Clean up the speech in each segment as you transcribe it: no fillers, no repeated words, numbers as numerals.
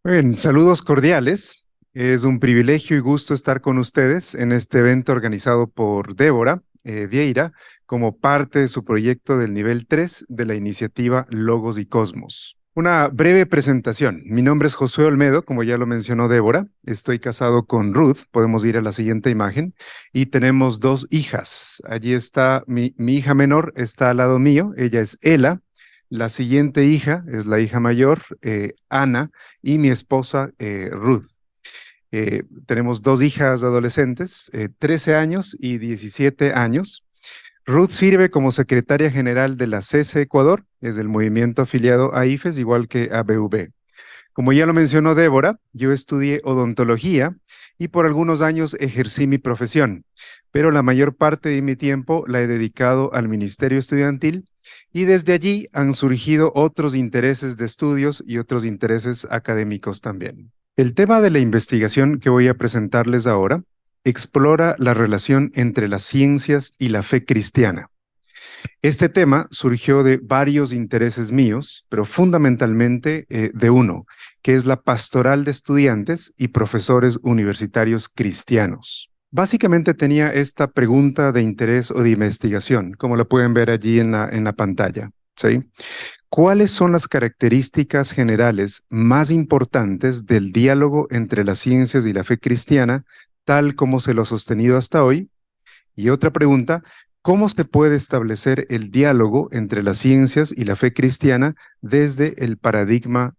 Bien, saludos cordiales. Es un privilegio y gusto estar con ustedes en este evento organizado por Débora Vieira como parte de su proyecto del nivel 3 de la iniciativa Logos y Cosmos. Una breve presentación. Mi nombre es Josué Olmedo, como ya lo mencionó Débora. Estoy casado con Ruth. Podemos ir a la siguiente imagen. Y tenemos dos hijas. Allí está mi hija menor, está al lado mío. Ella es Ela. La siguiente hija es la hija mayor, Ana, y mi esposa, Ruth. Tenemos dos hijas adolescentes, 13 años y 17 años. Ruth sirve como secretaria general de la CESE Ecuador, es del movimiento afiliado a IFES, igual que a BV. Como ya lo mencionó Débora, yo estudié odontología y por algunos años ejercí mi profesión, pero la mayor parte de mi tiempo la he dedicado al ministerio estudiantil y desde allí han surgido otros intereses de estudios y otros intereses académicos también. El tema de la investigación que voy a presentarles ahora explora la relación entre las ciencias y la fe cristiana. Este tema surgió de varios intereses míos, pero fundamentalmente de uno, que es la pastoral de estudiantes y profesores universitarios cristianos. Básicamente tenía esta pregunta de interés o de investigación, como la pueden ver allí en la pantalla, ¿sí? ¿Cuáles son las características generales más importantes del diálogo entre las ciencias y la fe cristiana, tal como se lo ha sostenido hasta hoy? Y otra pregunta, ¿cómo se puede establecer el diálogo entre las ciencias y la fe cristiana desde el paradigma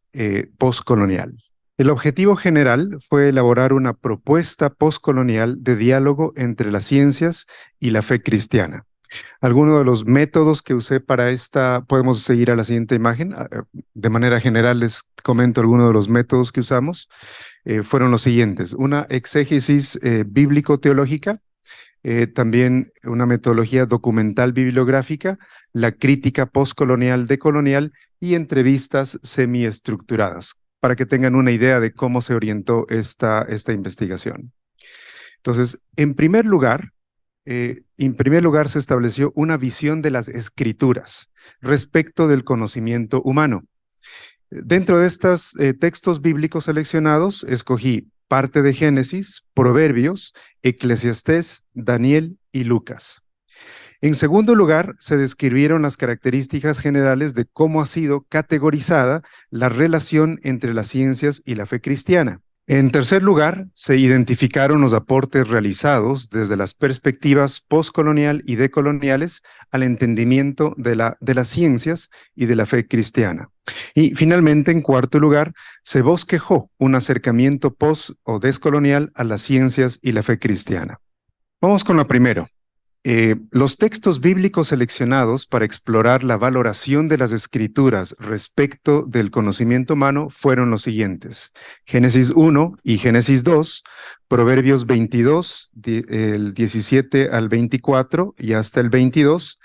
postcolonial? El objetivo general fue elaborar una propuesta postcolonial de diálogo entre las ciencias y la fe cristiana. Algunos de los métodos que usé para esta, podemos seguir a la siguiente imagen. De manera general les comento algunos de los métodos que usamos. Fueron los siguientes. Una exégesis bíblico-teológica, también una metodología documental bibliográfica, la crítica postcolonial decolonial y entrevistas semiestructuradas, para que tengan una idea de cómo se orientó esta investigación. Entonces, en primer lugar se estableció una visión de las escrituras respecto del conocimiento humano. Dentro de estos textos bíblicos seleccionados, escogí parte de Génesis, Proverbios, Eclesiastés, Daniel y Lucas. En segundo lugar, se describieron las características generales de cómo ha sido categorizada la relación entre las ciencias y la fe cristiana. En tercer lugar, se identificaron los aportes realizados desde las perspectivas postcolonial y decoloniales al entendimiento de las ciencias y de la fe cristiana. Y finalmente, en cuarto lugar, se bosquejó un acercamiento post o descolonial a las ciencias y la fe cristiana. Vamos con lo primero. Los textos bíblicos seleccionados para explorar la valoración de las escrituras respecto del conocimiento humano fueron los siguientes: Génesis 1 y Génesis 2, Proverbios 22, el 17 al 24 y hasta el 22,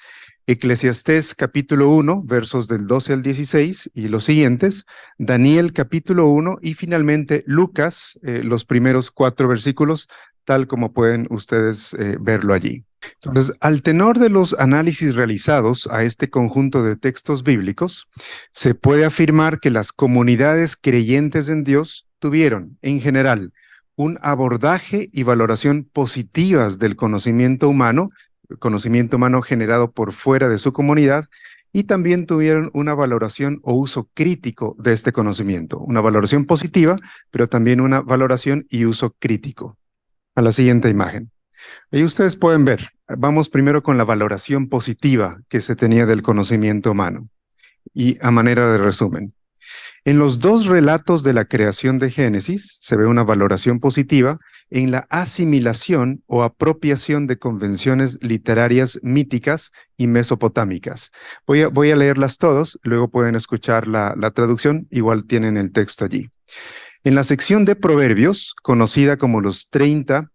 Eclesiastés capítulo 1, versos del 12 al 16 y los siguientes, Daniel capítulo 1 y finalmente Lucas, los primeros 4 versículos, tal como pueden ustedes verlo allí. Entonces, al tenor de los análisis realizados a este conjunto de textos bíblicos, se puede afirmar que las comunidades creyentes en Dios tuvieron, en general, un abordaje y valoración positivas del conocimiento humano generado por fuera de su comunidad, y también tuvieron una valoración o uso crítico de este conocimiento, una valoración positiva, pero también una valoración y uso crítico. A la siguiente imagen. Ahí ustedes pueden ver, vamos primero con la valoración positiva que se tenía del conocimiento humano. Y a manera de resumen, en los dos relatos de la creación de Génesis se ve una valoración positiva en la asimilación o apropiación de convenciones literarias míticas y mesopotámicas. Voy a leerlas todos, luego pueden escuchar la traducción, igual tienen el texto allí. En la sección de Proverbios, conocida como los 30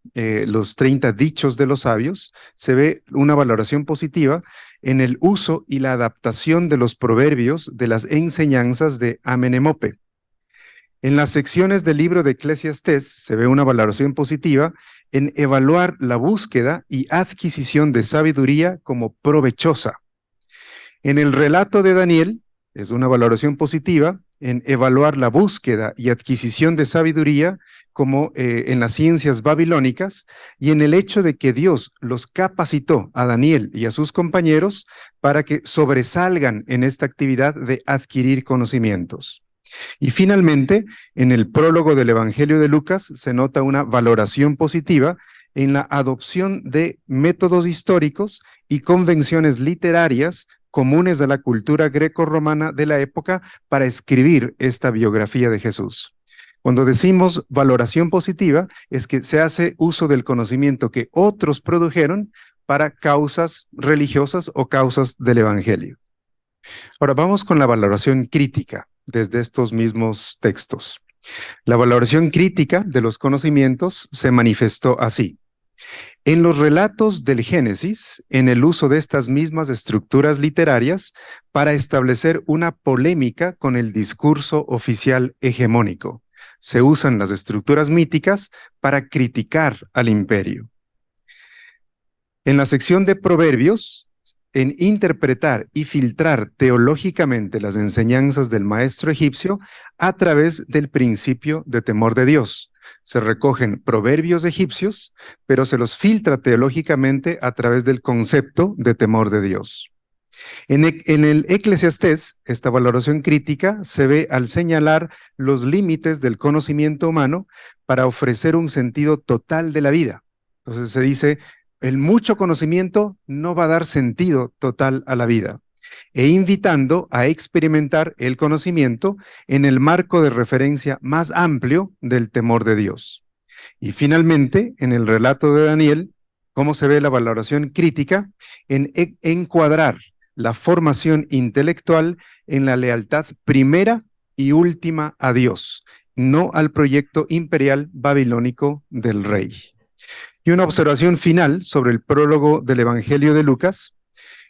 dichos de los sabios, se ve una valoración positiva en el uso y la adaptación de los proverbios de las enseñanzas de Amenemope. En las secciones del libro de Eclesiastés se ve una valoración positiva en evaluar la búsqueda y adquisición de sabiduría como provechosa. En el relato de Daniel es una valoración positiva en evaluar la búsqueda y adquisición de sabiduría como en las ciencias babilónicas y en el hecho de que Dios los capacitó a Daniel y a sus compañeros para que sobresalgan en esta actividad de adquirir conocimientos. Y finalmente, en el prólogo del Evangelio de Lucas se nota una valoración positiva en la adopción de métodos históricos y convenciones literarias comunes a la cultura greco-romana de la época para escribir esta biografía de Jesús. Cuando decimos valoración positiva, es que se hace uso del conocimiento que otros produjeron para causas religiosas o causas del Evangelio. Ahora vamos con la valoración crítica desde estos mismos textos. La valoración crítica de los conocimientos se manifestó así. En los relatos del Génesis, en el uso de estas mismas estructuras literarias para establecer una polémica con el discurso oficial hegemónico. Se usan las estructuras míticas para criticar al imperio. En la sección de Proverbios, en interpretar y filtrar teológicamente las enseñanzas del maestro egipcio a través del principio de temor de Dios. Se recogen proverbios egipcios, pero se los filtra teológicamente a través del concepto de temor de Dios. En el Eclesiastés, esta valoración crítica se ve al señalar los límites del conocimiento humano para ofrecer un sentido total de la vida. Entonces se dice, el mucho conocimiento no va a dar sentido total a la vida, e invitando a experimentar el conocimiento en el marco de referencia más amplio del temor de Dios. Y finalmente, en el relato de Daniel, cómo se ve la valoración crítica en encuadrar la formación intelectual en la lealtad primera y última a Dios, no al proyecto imperial babilónico del rey. Y una observación final sobre el prólogo del Evangelio de Lucas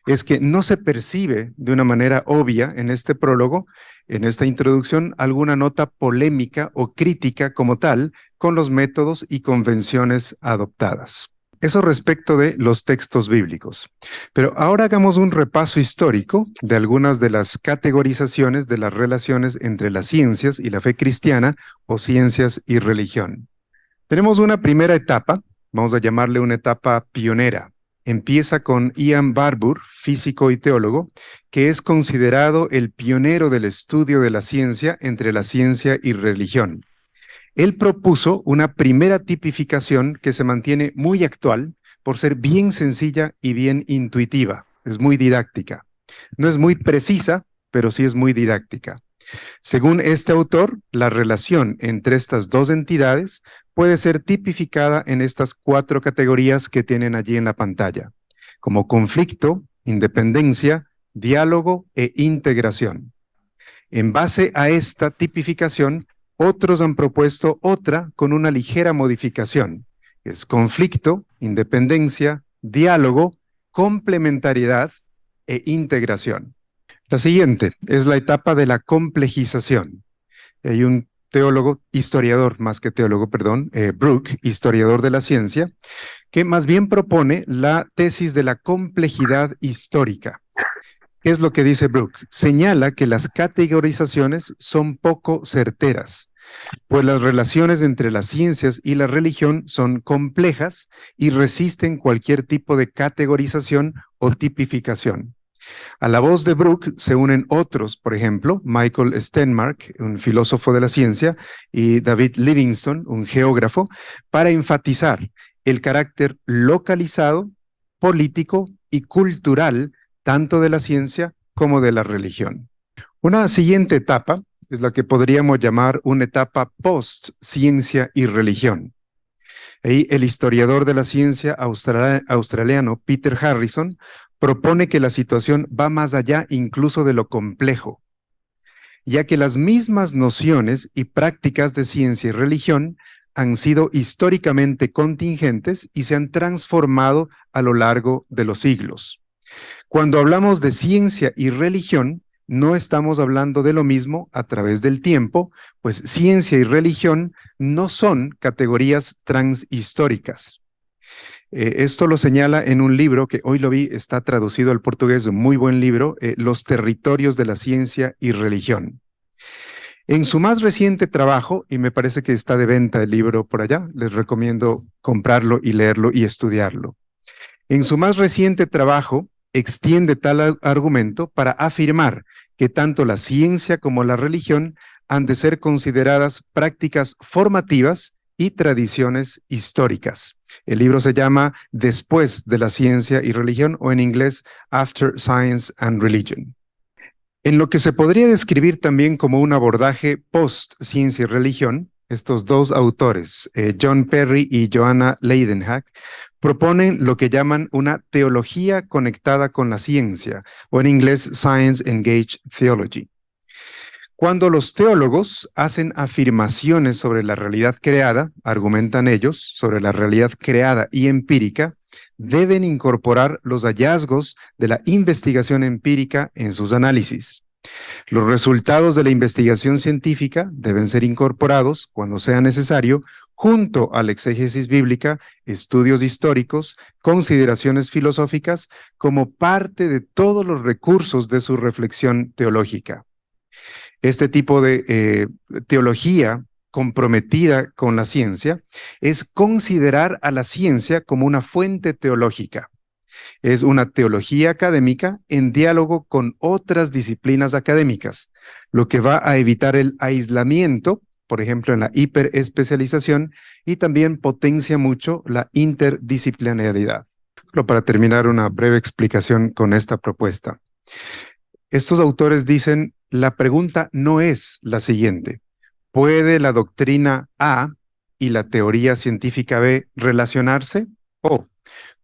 es que no se percibe de una manera obvia en este prólogo, en esta introducción, alguna nota polémica o crítica como tal con los métodos y convenciones adoptadas. Eso respecto de los textos bíblicos. Pero ahora hagamos un repaso histórico de algunas de las categorizaciones de las relaciones entre las ciencias y la fe cristiana o ciencias y religión. Tenemos una primera etapa, vamos a llamarle una etapa pionera. Empieza con Ian Barbour, físico y teólogo, que es considerado el pionero del estudio de la ciencia entre la ciencia y religión. Él propuso una primera tipificación que se mantiene muy actual por ser bien sencilla y bien intuitiva. Es muy didáctica. No es muy precisa, pero sí es muy didáctica. Según este autor, la relación entre estas dos entidades puede ser tipificada en estas 4 categorías que tienen allí en la pantalla, como conflicto, independencia, diálogo e integración. En base a esta tipificación, otros han propuesto otra con una ligera modificación. Es conflicto, independencia, diálogo, complementariedad e integración. La siguiente es la etapa de la complejización. Hay un teólogo, historiador, más que teólogo, perdón, Brooke, historiador de la ciencia, que más bien propone la tesis de la complejidad histórica. ¿Qué es lo que dice Brooke? Señala que las categorizaciones son poco certeras, pues las relaciones entre las ciencias y la religión son complejas y resisten cualquier tipo de categorización o tipificación. A la voz de Brooke se unen otros, por ejemplo, Michael Stenmark, un filósofo de la ciencia, y David Livingstone, un geógrafo, para enfatizar el carácter localizado, político y cultural tanto de la ciencia como de la religión. Una siguiente etapa es la que podríamos llamar una etapa post-ciencia y religión. Ahí el historiador de la ciencia australiano Peter Harrison propone que la situación va más allá incluso de lo complejo, ya que las mismas nociones y prácticas de ciencia y religión han sido históricamente contingentes y se han transformado a lo largo de los siglos. Cuando hablamos de ciencia y religión, no estamos hablando de lo mismo a través del tiempo, pues ciencia y religión no son categorías transhistóricas. Esto lo señala en un libro que hoy lo vi, está traducido al portugués, un muy buen libro, Los territorios de la ciencia y religión. En su más reciente trabajo, y me parece que está de venta el libro por allá, les recomiendo comprarlo y leerlo y estudiarlo. En su más reciente trabajo, extiende tal argumento para afirmar que tanto la ciencia como la religión han de ser consideradas prácticas formativas y tradiciones históricas. El libro se llama Después de la ciencia y religión, o en inglés After Science and Religion. En lo que se podría describir también como un abordaje post-ciencia y religión, estos dos autores, John Perry y Joanna Leidenhack, proponen lo que llaman una teología conectada con la ciencia, o en inglés Science Engaged Theology. Cuando los teólogos hacen afirmaciones sobre la realidad creada, argumentan ellos, sobre la realidad creada y empírica, deben incorporar los hallazgos de la investigación empírica en sus análisis. Los resultados de la investigación científica deben ser incorporados, cuando sea necesario, junto a la exégesis bíblica, estudios históricos, consideraciones filosóficas, como parte de todos los recursos de su reflexión teológica. Este tipo de teología comprometida con la ciencia es considerar a la ciencia como una fuente teológica. Es una teología académica en diálogo con otras disciplinas académicas, lo que va a evitar el aislamiento, por ejemplo, en la hiperespecialización, y también potencia mucho la interdisciplinaridad. Pero para terminar, una breve explicación con esta propuesta. Estos autores dicen, la pregunta no es la siguiente: ¿puede la doctrina A y la teoría científica B relacionarse? O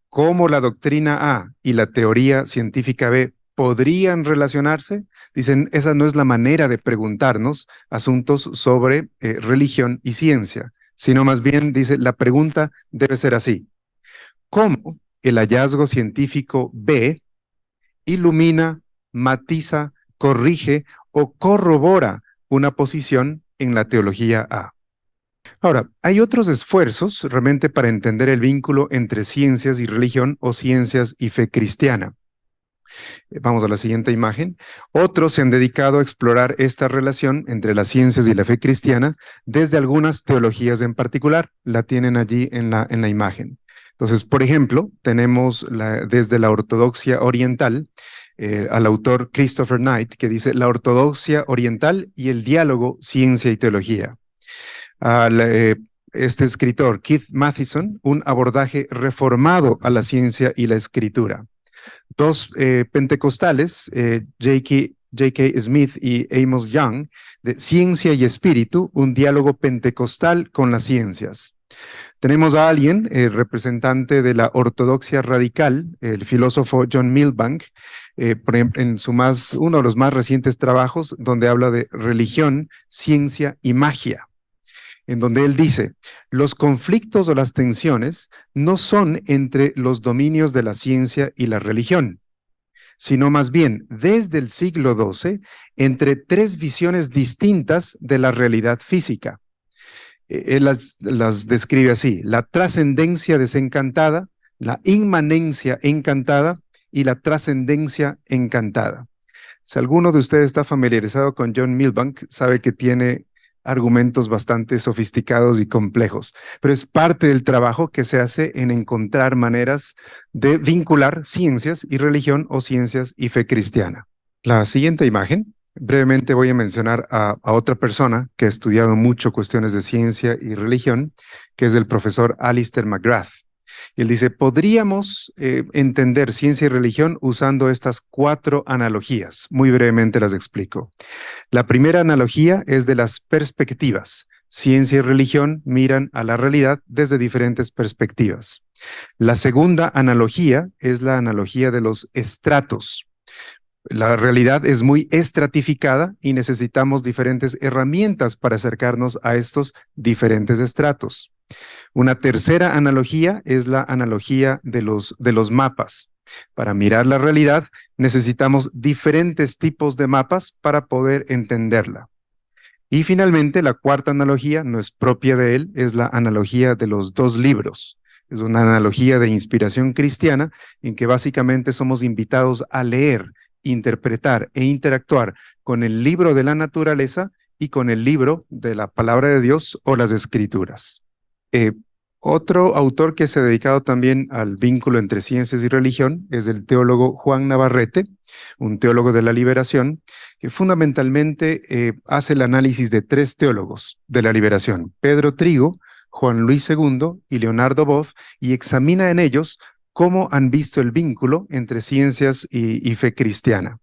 ¿cómo la doctrina A y la teoría científica B podrían relacionarse? Dicen, esa no es la manera de preguntarnos asuntos sobre religión y ciencia, sino más bien, dice, la pregunta debe ser así: ¿cómo el hallazgo científico B ilumina, matiza, corrige o corrobora una posición en la teología A? Ahora, hay otros esfuerzos realmente para entender el vínculo entre ciencias y religión, o ciencias y fe cristiana. Vamos a la siguiente imagen. Otros se han dedicado a explorar esta relación entre las ciencias y la fe cristiana desde algunas teologías en particular. La tienen allí en la imagen. Entonces, por ejemplo, tenemos desde la ortodoxia oriental, al autor Christopher Knight, que dice la ortodoxia oriental y el diálogo ciencia y teología. Este escritor, Keith Mathison, un abordaje reformado a la ciencia y la escritura. Dos pentecostales, J.K. Smith y Amos Young, de Ciencia y Espíritu, un diálogo pentecostal con las ciencias. Tenemos a alguien, representante de la ortodoxia radical, el filósofo John Milbank, por ejemplo, en uno de los más recientes trabajos, donde habla de religión, ciencia y magia, en donde él dice, los conflictos o las tensiones no son entre los dominios de la ciencia y la religión, sino más bien desde el siglo XII entre tres visiones distintas de la realidad física. Él las describe así: la trascendencia desencantada, la inmanencia encantada y la trascendencia encantada. Si alguno de ustedes está familiarizado con John Milbank, sabe que tiene argumentos bastante sofisticados y complejos, pero es parte del trabajo que se hace en encontrar maneras de vincular ciencias y religión, o ciencias y fe cristiana. La siguiente imagen, brevemente voy a mencionar a otra persona que ha estudiado mucho cuestiones de ciencia y religión, que es el profesor Alister McGrath. Y él dice, podríamos entender ciencia y religión usando estas 4 analogías. Muy brevemente las explico. La primera analogía es de las perspectivas. Ciencia y religión miran a la realidad desde diferentes perspectivas. La segunda analogía es la analogía de los estratos. La realidad es muy estratificada y necesitamos diferentes herramientas para acercarnos a estos diferentes estratos. Una tercera analogía es la analogía de los mapas. Para mirar la realidad necesitamos diferentes tipos de mapas para poder entenderla. Y finalmente, la cuarta analogía, no es propia de él, es la analogía de los 2 libros. Es una analogía de inspiración cristiana en que básicamente somos invitados a leer, interpretar e interactuar con el libro de la naturaleza y con el libro de la palabra de Dios o las escrituras. Eh, Otro autor que se ha dedicado también al vínculo entre ciencias y religión es el teólogo Juan Navarrete, un teólogo de la liberación, que fundamentalmente hace el análisis de tres teólogos de la liberación: Pedro Trigo, Juan Luis II y Leonardo Boff, y examina en ellos cómo han visto el vínculo entre ciencias y fe cristiana.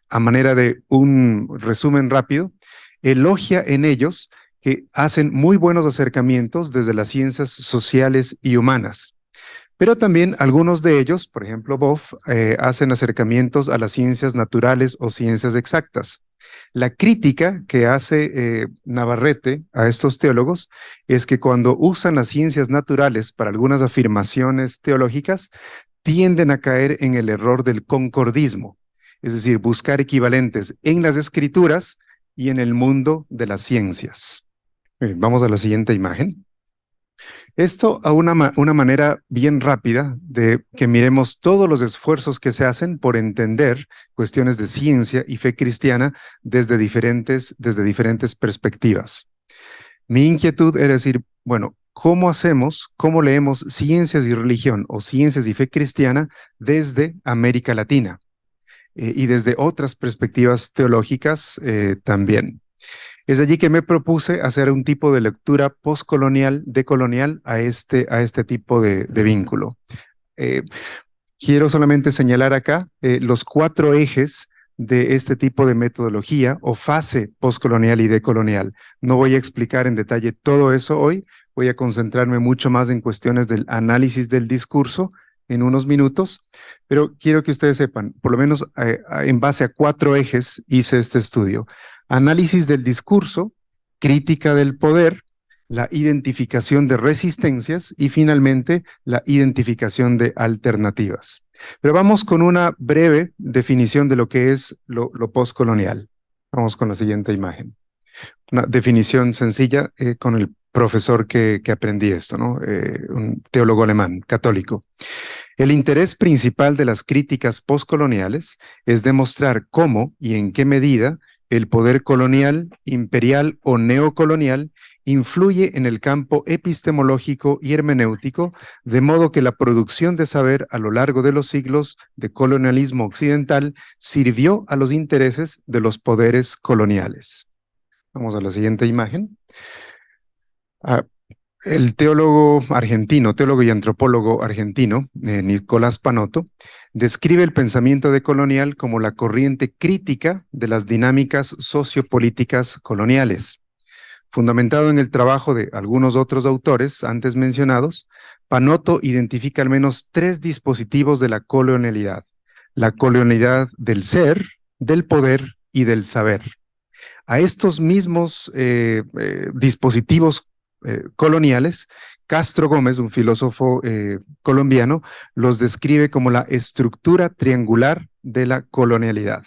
A manera de un resumen rápido, elogia en ellos que hacen muy buenos acercamientos desde las ciencias sociales y humanas. Pero también algunos de ellos, por ejemplo, Boff, hacen acercamientos a las ciencias naturales o ciencias exactas. La crítica que hace Navarrete a estos teólogos es que cuando usan las ciencias naturales para algunas afirmaciones teológicas, tienden a caer en el error del concordismo, es decir, buscar equivalentes en las escrituras y en el mundo de las ciencias. Vamos a la siguiente imagen. Esto a una manera bien rápida de que miremos todos los esfuerzos que se hacen por entender cuestiones de ciencia y fe cristiana desde diferentes perspectivas. Mi inquietud era decir, bueno, ¿cómo hacemos, cómo leemos ciencias y religión o ciencias y fe cristiana desde América Latina y desde otras perspectivas teológicas también? Es allí que me propuse hacer un tipo de lectura postcolonial, decolonial a este tipo de vínculo. Eh, Quiero solamente señalar acá los cuatro ejes de este tipo de metodología o fase postcolonial y decolonial. No voy a explicar en detalle todo eso hoy, voy a concentrarme mucho más en cuestiones del análisis del discurso en unos minutos, pero quiero que ustedes sepan, por lo menos en base a cuatro ejes hice este estudio: análisis del discurso, crítica del poder, la identificación de resistencias y finalmente la identificación de alternativas. Pero vamos con una breve definición de lo que es lo postcolonial. Vamos con la siguiente imagen. Una definición sencilla con el profesor que aprendí esto, ¿no? Un teólogo alemán, católico. El interés principal de las críticas postcoloniales es demostrar cómo y en qué medida el poder colonial, imperial o neocolonial influye en el campo epistemológico y hermenéutico, de modo que la producción de saber a lo largo de los siglos de colonialismo occidental sirvió a los intereses de los poderes coloniales. Vamos a la siguiente imagen. El teólogo argentino, teólogo y antropólogo argentino, Nicolás Panotto, describe el pensamiento decolonial como la corriente crítica de las dinámicas sociopolíticas coloniales. Fundamentado en el trabajo de algunos otros autores antes mencionados, Panotto identifica al menos tres dispositivos de la colonialidad: la colonialidad del ser, del poder y del saber. A estos mismos dispositivos coloniales, Castro Gómez, un filósofo colombiano, los describe como la estructura triangular de la colonialidad.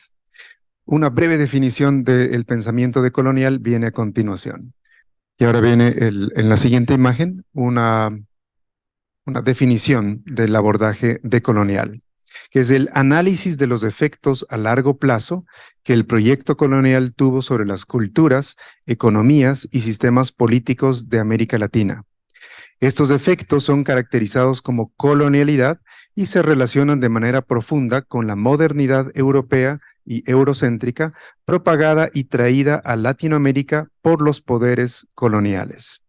Una breve definición del pensamiento decolonial viene a continuación. Y ahora viene en la siguiente imagen una definición del abordaje decolonial, que es el análisis de los efectos a largo plazo que el proyecto colonial tuvo sobre las culturas, economías y sistemas políticos de América Latina. Estos efectos son caracterizados como colonialidad y se relacionan de manera profunda con la modernidad europea y eurocéntrica propagada y traída a Latinoamérica por los poderes coloniales.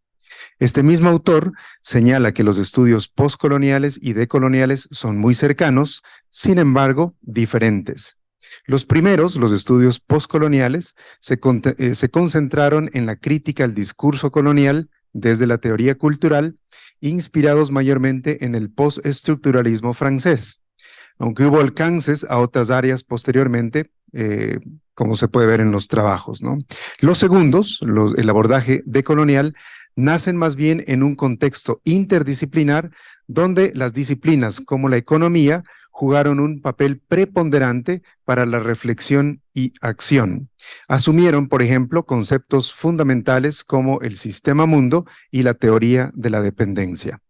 Este mismo autor señala que los estudios postcoloniales y decoloniales son muy cercanos, sin embargo, diferentes. Los primeros, los estudios postcoloniales, se concentraron en la crítica al discurso colonial desde la teoría cultural, inspirados mayormente en el postestructuralismo francés, aunque hubo alcances a otras áreas posteriormente, como se puede ver en los trabajos, ¿no? Los segundos, el abordaje decolonial, nacen más bien en un contexto interdisciplinar donde las disciplinas como la economía jugaron un papel preponderante para la reflexión y acción. Asumieron, por ejemplo, conceptos fundamentales como el sistema mundo y la teoría de la dependencia.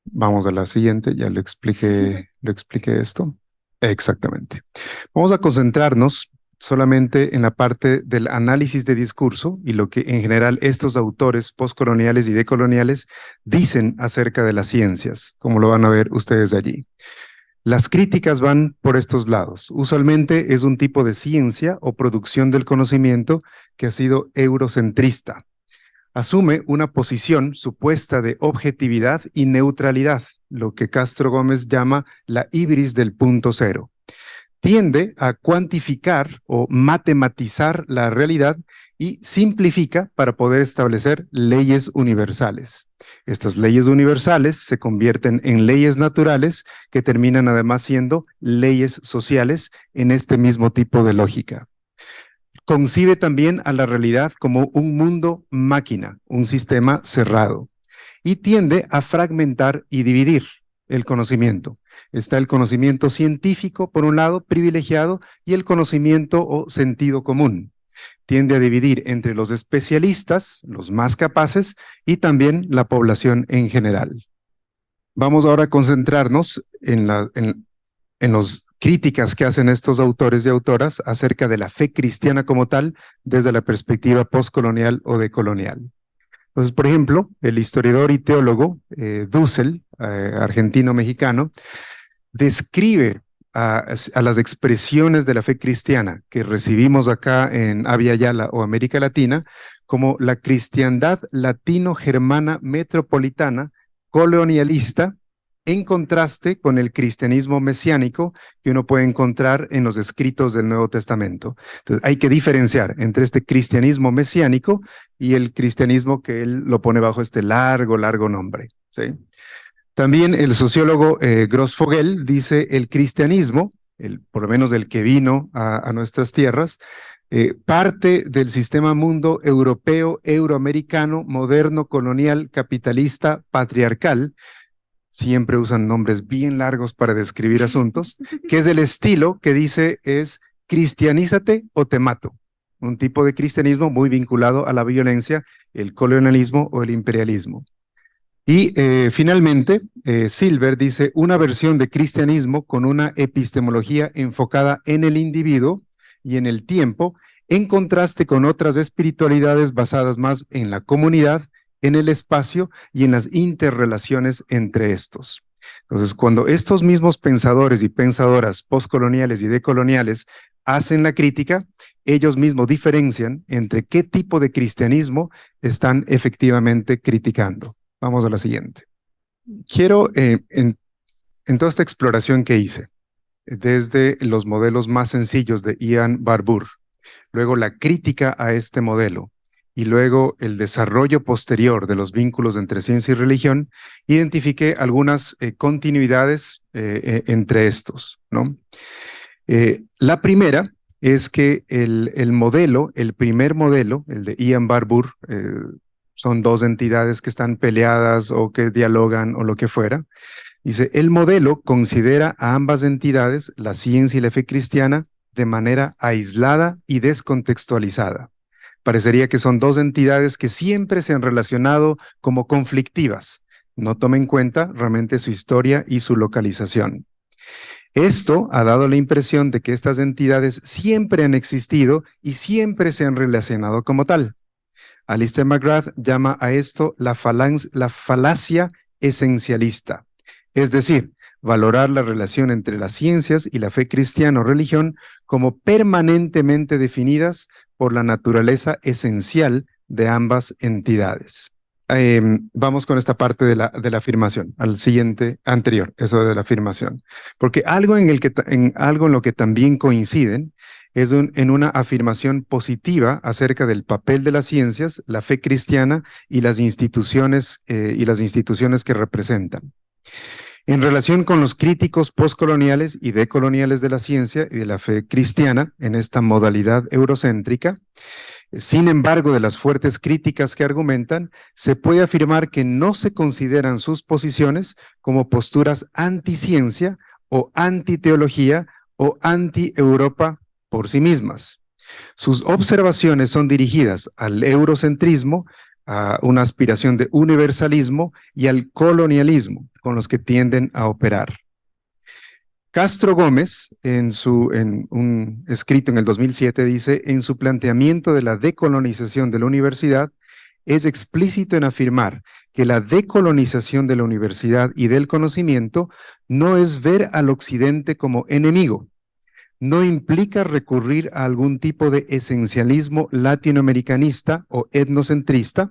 Vamos a la siguiente, ya lo expliqué esto. Exactamente. Vamos a concentrarnos solamente en la parte del análisis de discurso y lo que en general estos autores postcoloniales y decoloniales dicen acerca de las ciencias, como lo van a ver ustedes allí. Las críticas van por estos lados. Usualmente es un tipo de ciencia o producción del conocimiento que ha sido eurocentrista. Asume una posición supuesta de objetividad y neutralidad, lo que Castro Gómez llama la ibris del punto cero. Tiende a cuantificar o matematizar la realidad y simplifica para poder establecer leyes universales. Estas leyes universales se convierten en leyes naturales que terminan además siendo leyes sociales en este mismo tipo de lógica. Concibe también a la realidad como un mundo máquina, un sistema cerrado, y tiende a fragmentar y dividir el conocimiento. Está el conocimiento científico, por un lado, privilegiado, y el conocimiento o sentido común. Tiende a dividir entre los especialistas, los más capaces, y también la población en general. Vamos ahora a concentrarnos en las críticas que hacen estos autores y autoras acerca de la fe cristiana como tal desde la perspectiva postcolonial o decolonial. Entonces, por ejemplo, el historiador y teólogo Dussel, argentino-mexicano, describe a las expresiones de la fe cristiana que recibimos acá en Abya Yala o América Latina como la cristiandad latino-germana metropolitana colonialista, en contraste con el cristianismo mesiánico que uno puede encontrar en los escritos del Nuevo Testamento. Entonces, hay que diferenciar entre este cristianismo mesiánico y el cristianismo que él lo pone bajo este largo nombre, ¿sí? También el sociólogo Gross-Fogel dice el cristianismo, por lo menos el que vino a nuestras tierras, parte del sistema mundo europeo, euroamericano, moderno, colonial, capitalista, patriarcal. Siempre usan nombres bien largos para describir asuntos, que es el estilo que dice es cristianízate o te mato. Un tipo de cristianismo muy vinculado a la violencia, el colonialismo o el imperialismo. Y finalmente, Silver dice una versión de cristianismo con una epistemología enfocada en el individuo y en el tiempo, en contraste con otras espiritualidades basadas más en la comunidad, en el espacio y en las interrelaciones entre estos. Entonces, cuando estos mismos pensadores y pensadoras postcoloniales y decoloniales hacen la crítica, ellos mismos diferencian entre qué tipo de cristianismo están efectivamente criticando. Vamos a la siguiente. Quiero, en toda esta exploración que hice, desde los modelos más sencillos de Ian Barbour, luego la crítica a este modelo, y luego el desarrollo posterior de los vínculos entre ciencia y religión, identifiqué algunas continuidades entre estos, ¿no? La primera es que el modelo, el primer modelo, el de Ian Barbour, son dos entidades que están peleadas o que dialogan o lo que fuera. Dice, el modelo considera a ambas entidades, la ciencia y la fe cristiana, de manera aislada y descontextualizada. Parecería que son dos entidades que siempre se han relacionado como conflictivas. No toma en cuenta realmente su historia y su localización. Esto ha dado la impresión de que estas entidades siempre han existido y siempre se han relacionado como tal. Alistair McGrath llama a esto la falacia esencialista, es decir, valorar la relación entre las ciencias y la fe cristiana o religión como permanentemente definidas por la naturaleza esencial de ambas entidades. Vamos con esta parte de la afirmación, al siguiente, anterior, eso de la afirmación, porque algo en lo que también coinciden es en una afirmación positiva acerca del papel de las ciencias, la fe cristiana y las instituciones que representan. En relación con los críticos postcoloniales y decoloniales de la ciencia y de la fe cristiana en esta modalidad eurocéntrica, sin embargo, de las fuertes críticas que argumentan, se puede afirmar que no se consideran sus posiciones como posturas anticiencia o antiteología o anti-Europa por sí mismas. Sus observaciones son dirigidas al eurocentrismo, a una aspiración de universalismo y al colonialismo con los que tienden a operar. Castro Gómez, en un escrito en el 2007, dice, en su planteamiento de la decolonización de la universidad, es explícito en afirmar que la decolonización de la universidad y del conocimiento no es ver al occidente como enemigo, no implica recurrir a algún tipo de esencialismo latinoamericanista o etnocentrista,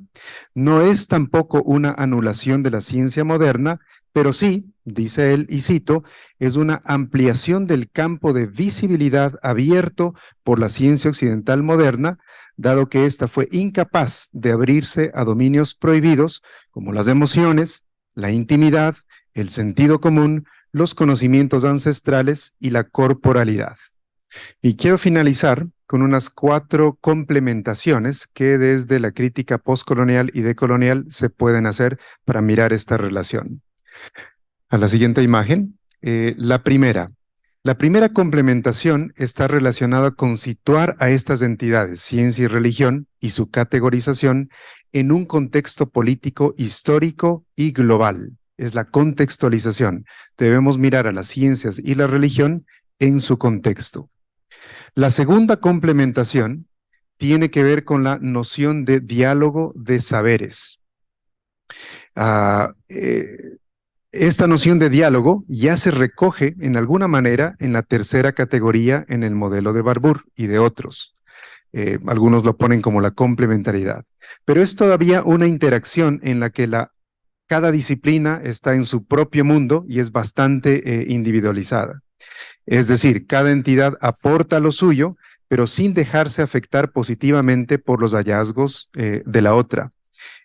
no es tampoco una anulación de la ciencia moderna, pero sí, dice él, y cito, es una ampliación del campo de visibilidad abierto por la ciencia occidental moderna, dado que ésta fue incapaz de abrirse a dominios prohibidos como las emociones, la intimidad, el sentido común, los conocimientos ancestrales y la corporalidad. Y quiero finalizar con unas 4 complementaciones que desde la crítica postcolonial y decolonial se pueden hacer para mirar esta relación. A la siguiente imagen, la primera complementación está relacionada con situar a estas entidades, ciencia y religión, y su categorización en un contexto político, histórico y global. Es la contextualización. Debemos mirar a las ciencias y la religión en su contexto. La segunda complementación tiene que ver con la noción de diálogo de saberes. Esta noción de diálogo ya se recoge en alguna manera en la tercera categoría en el modelo de Barbour y de otros. Algunos lo ponen como la complementariedad, pero es todavía una interacción en la que cada disciplina está en su propio mundo y es bastante individualizada. Es decir, cada entidad aporta lo suyo, pero sin dejarse afectar positivamente por los hallazgos de la otra.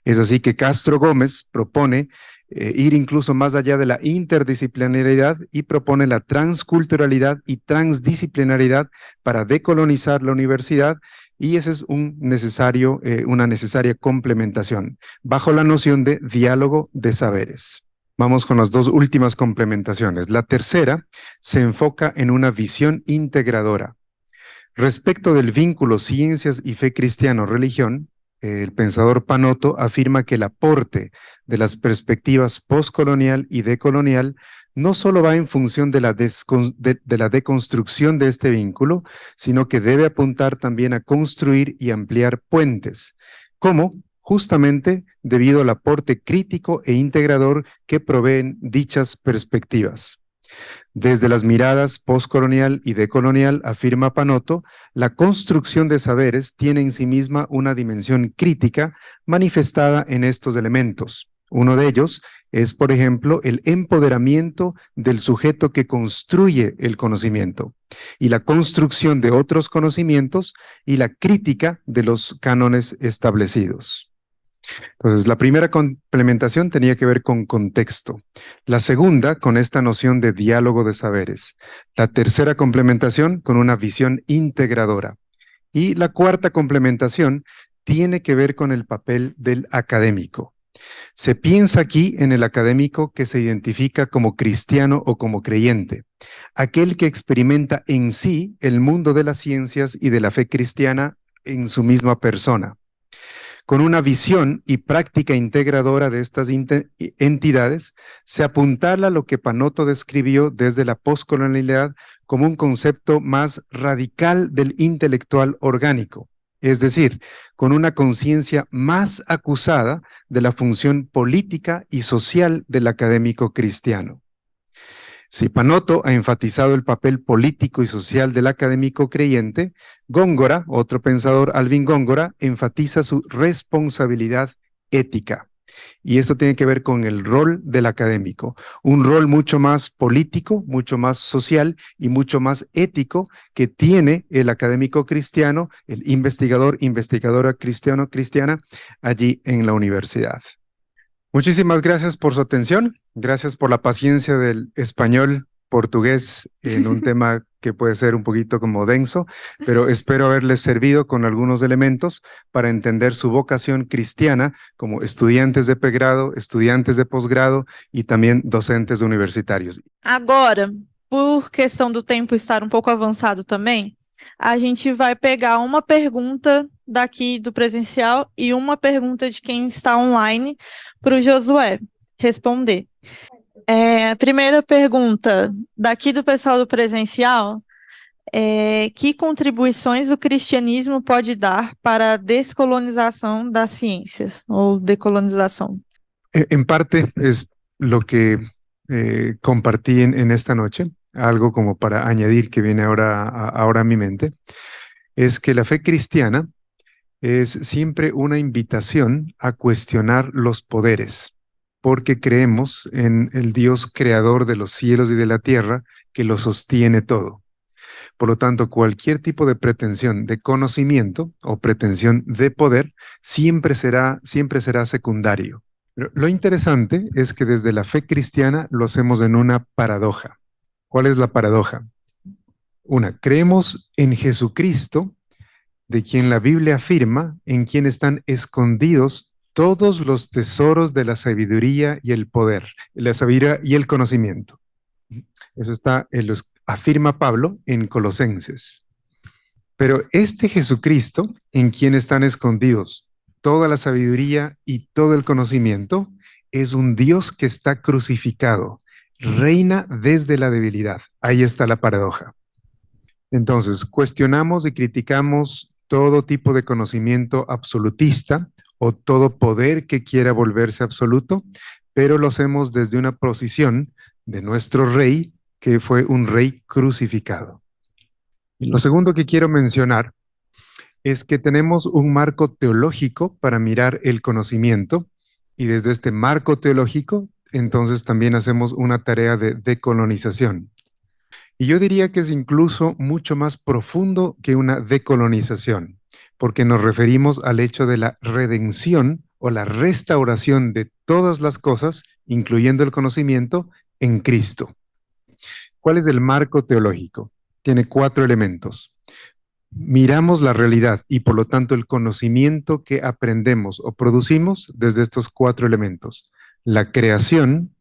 Es así que Castro Gómez propone ir incluso más allá de la interdisciplinaridad y propone la transculturalidad y transdisciplinaridad para decolonizar la universidad, y esa es una necesaria complementación bajo la noción de diálogo de saberes. Vamos con las 2 últimas complementaciones. La tercera se enfoca en una visión integradora. Respecto del vínculo ciencias y fe cristiano-religión, el pensador Panotto afirma que el aporte de las perspectivas postcolonial y decolonial no solo va en función de la deconstrucción de este vínculo, sino que debe apuntar también a construir y ampliar puentes, como justamente debido al aporte crítico e integrador que proveen dichas perspectivas. Desde las miradas postcolonial y decolonial, afirma Panotto, la construcción de saberes tiene en sí misma una dimensión crítica manifestada en estos elementos. Uno de ellos es, por ejemplo, el empoderamiento del sujeto que construye el conocimiento y la construcción de otros conocimientos y la crítica de los cánones establecidos. Entonces, la primera complementación tenía que ver con contexto. La segunda, con esta noción de diálogo de saberes. La tercera complementación, con una visión integradora. Y la cuarta complementación tiene que ver con el papel del académico. Se piensa aquí en el académico que se identifica como cristiano o como creyente, aquel que experimenta en sí el mundo de las ciencias y de la fe cristiana en su misma persona. Con una visión y práctica integradora de estas entidades, se apuntala lo que Panotto describió desde la poscolonialidad como un concepto más radical del intelectual orgánico, es decir, con una conciencia más acusada de la función política y social del académico cristiano. Si Panotto ha enfatizado el papel político y social del académico creyente, Góngora, otro pensador, Alvin Góngora, enfatiza su responsabilidad ética. Y eso tiene que ver con el rol del académico, un rol mucho más político, mucho más social y mucho más ético que tiene el académico cristiano, el investigador, investigadora cristiana allí en la universidad. Muchísimas gracias por su atención, gracias por la paciencia del español portugués en un tema que puede ser un poquito como denso, pero espero haberles servido con algunos elementos para entender su vocación cristiana como estudiantes de pregrado, estudiantes de posgrado y también docentes universitarios. Agora, por questão do tempo estar um pouco avançado também, a gente vai pegar uma pergunta daqui do presencial e uma pergunta de quem está online para o Josué responder. Primeira pergunta, daqui do pessoal do presencial, que contribuições o cristianismo pode dar para a descolonização das ciências, ou decolonização? En parte es lo que compartí en esta noche, algo como para añadir que viene ahora a mi mente, es que la fe cristiana es siempre una invitación a cuestionar los poderes, porque creemos en el Dios creador de los cielos y de la tierra que lo sostiene todo. Por lo tanto, cualquier tipo de pretensión de conocimiento o pretensión de poder siempre será secundario. Pero lo interesante es que desde la fe cristiana lo hacemos en una paradoja. ¿Cuál es la paradoja? Una, creemos en Jesucristo, de quien la Biblia afirma, en quien están escondidos todos los tesoros de la sabiduría y el poder, la sabiduría y el conocimiento. Eso afirma Pablo en Colosenses. Pero este Jesucristo, en quien están escondidos toda la sabiduría y todo el conocimiento, es un Dios que está crucificado, reina desde la debilidad. Ahí está la paradoja. Entonces, cuestionamos y criticamos todo tipo de conocimiento absolutista o todo poder que quiera volverse absoluto, pero lo hacemos desde una posición de nuestro rey, que fue un rey crucificado. Y lo segundo que quiero mencionar es que tenemos un marco teológico para mirar el conocimiento, y desde este marco teológico, entonces también hacemos una tarea de decolonización. Y yo diría que es incluso mucho más profundo que una decolonización, porque nos referimos al hecho de la redención o la restauración de todas las cosas, incluyendo el conocimiento, en Cristo. ¿Cuál es el marco teológico? Tiene 4 elementos. Miramos la realidad y por lo tanto el conocimiento que aprendemos o producimos desde estos 4 elementos: la creación,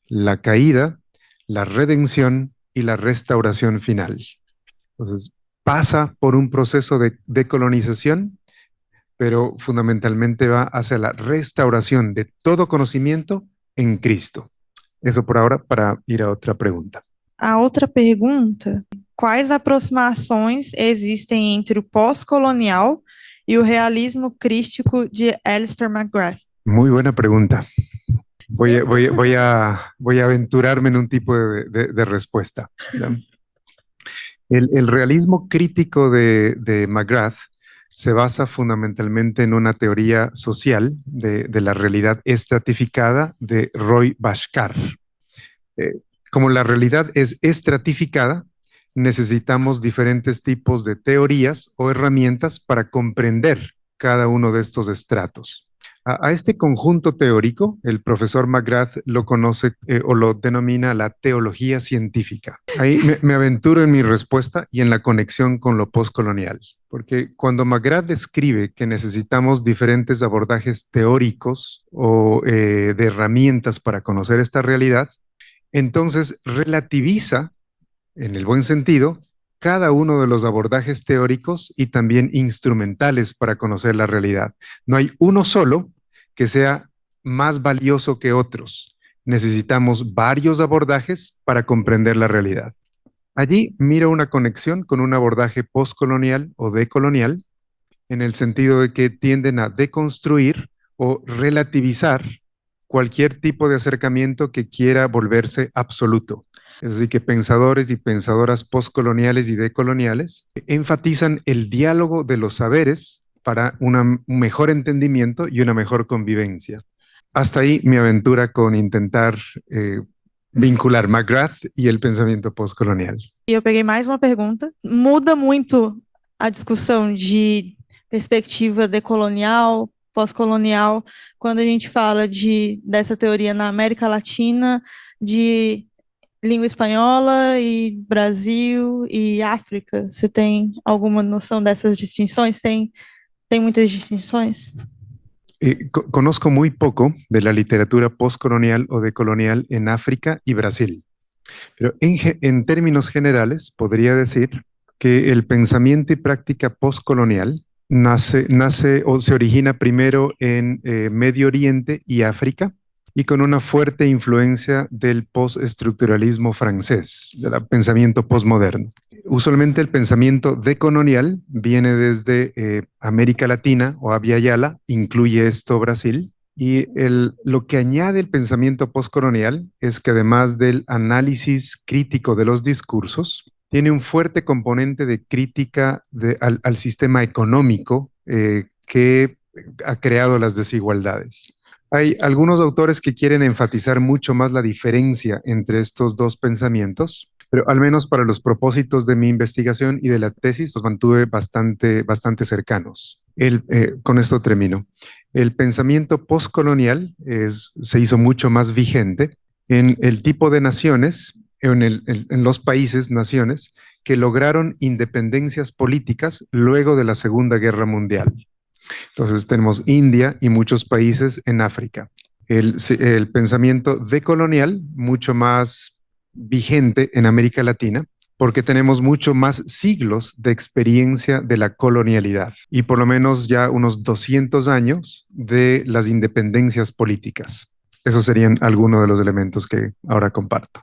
la caída, la redención y la restauración final. Entonces, pasa por un proceso de decolonización, pero fundamentalmente va hacia la restauración de todo conocimiento en Cristo. Eso por ahora, para ir a otra pregunta. A outra pergunta: quais aproximações existem entre o pós-colonial e o realismo crístico de Alistair McGrath? Muy buena pregunta. Voy a aventurarme en un tipo de respuesta. ¿Ya? El realismo crítico de McGrath se basa fundamentalmente en una teoría social de la realidad estratificada de Roy Bhaskar. Como la realidad es estratificada, necesitamos diferentes tipos de teorías o herramientas para comprender cada uno de estos estratos. A este conjunto teórico, el profesor McGrath lo conoce o lo denomina la teología científica. Ahí me aventuro en mi respuesta y en la conexión con lo postcolonial, porque cuando McGrath describe que necesitamos diferentes abordajes teóricos o de herramientas para conocer esta realidad, entonces relativiza, en el buen sentido, cada uno de los abordajes teóricos y también instrumentales para conocer la realidad. No hay uno solo que sea más valioso que otros. Necesitamos varios abordajes para comprender la realidad. Allí miro una conexión con un abordaje postcolonial o decolonial, en el sentido de que tienden a deconstruir o relativizar cualquier tipo de acercamiento que quiera volverse absoluto. Es decir, que pensadores y pensadoras postcoloniales y decoloniales enfatizan el diálogo de los saberes para un mejor entendimiento y una mejor convivencia. Hasta ahí mi aventura con intentar vincular McGrath e o pensamento pós-colonial. E eu peguei mais uma pergunta. Muda muito a discussão de perspectiva decolonial, pós-colonial, quando a gente fala dessa teoria na América Latina, de língua espanhola e Brasil e África. Você tem alguma noção dessas distinções? Tem muitas distinções? Conozco muy poco de la literatura postcolonial o decolonial en África y Brasil, pero en términos generales podría decir que el pensamiento y práctica postcolonial nace o se origina primero en Medio Oriente y África, y con una fuerte influencia del postestructuralismo francés, del pensamiento postmoderno. Usualmente el pensamiento decolonial viene desde América Latina o Abya Yala, incluye esto Brasil, y lo que añade el pensamiento postcolonial es que además del análisis crítico de los discursos, tiene un fuerte componente de crítica al sistema económico que ha creado las desigualdades. Hay algunos autores que quieren enfatizar mucho más la diferencia entre estos dos pensamientos, pero al menos para los propósitos de mi investigación y de la tesis los mantuve bastante cercanos. Con esto termino. El pensamiento postcolonial se hizo mucho más vigente en el tipo de naciones, en los países, naciones, que lograron independencias políticas luego de la Segunda Guerra Mundial. Entonces tenemos India y muchos países en África. El pensamiento decolonial, mucho más vigente en América Latina, porque tenemos mucho más siglos de experiencia de la colonialidad y por lo menos ya unos 200 años de las independencias políticas. Esos serían algunos de los elementos que ahora comparto.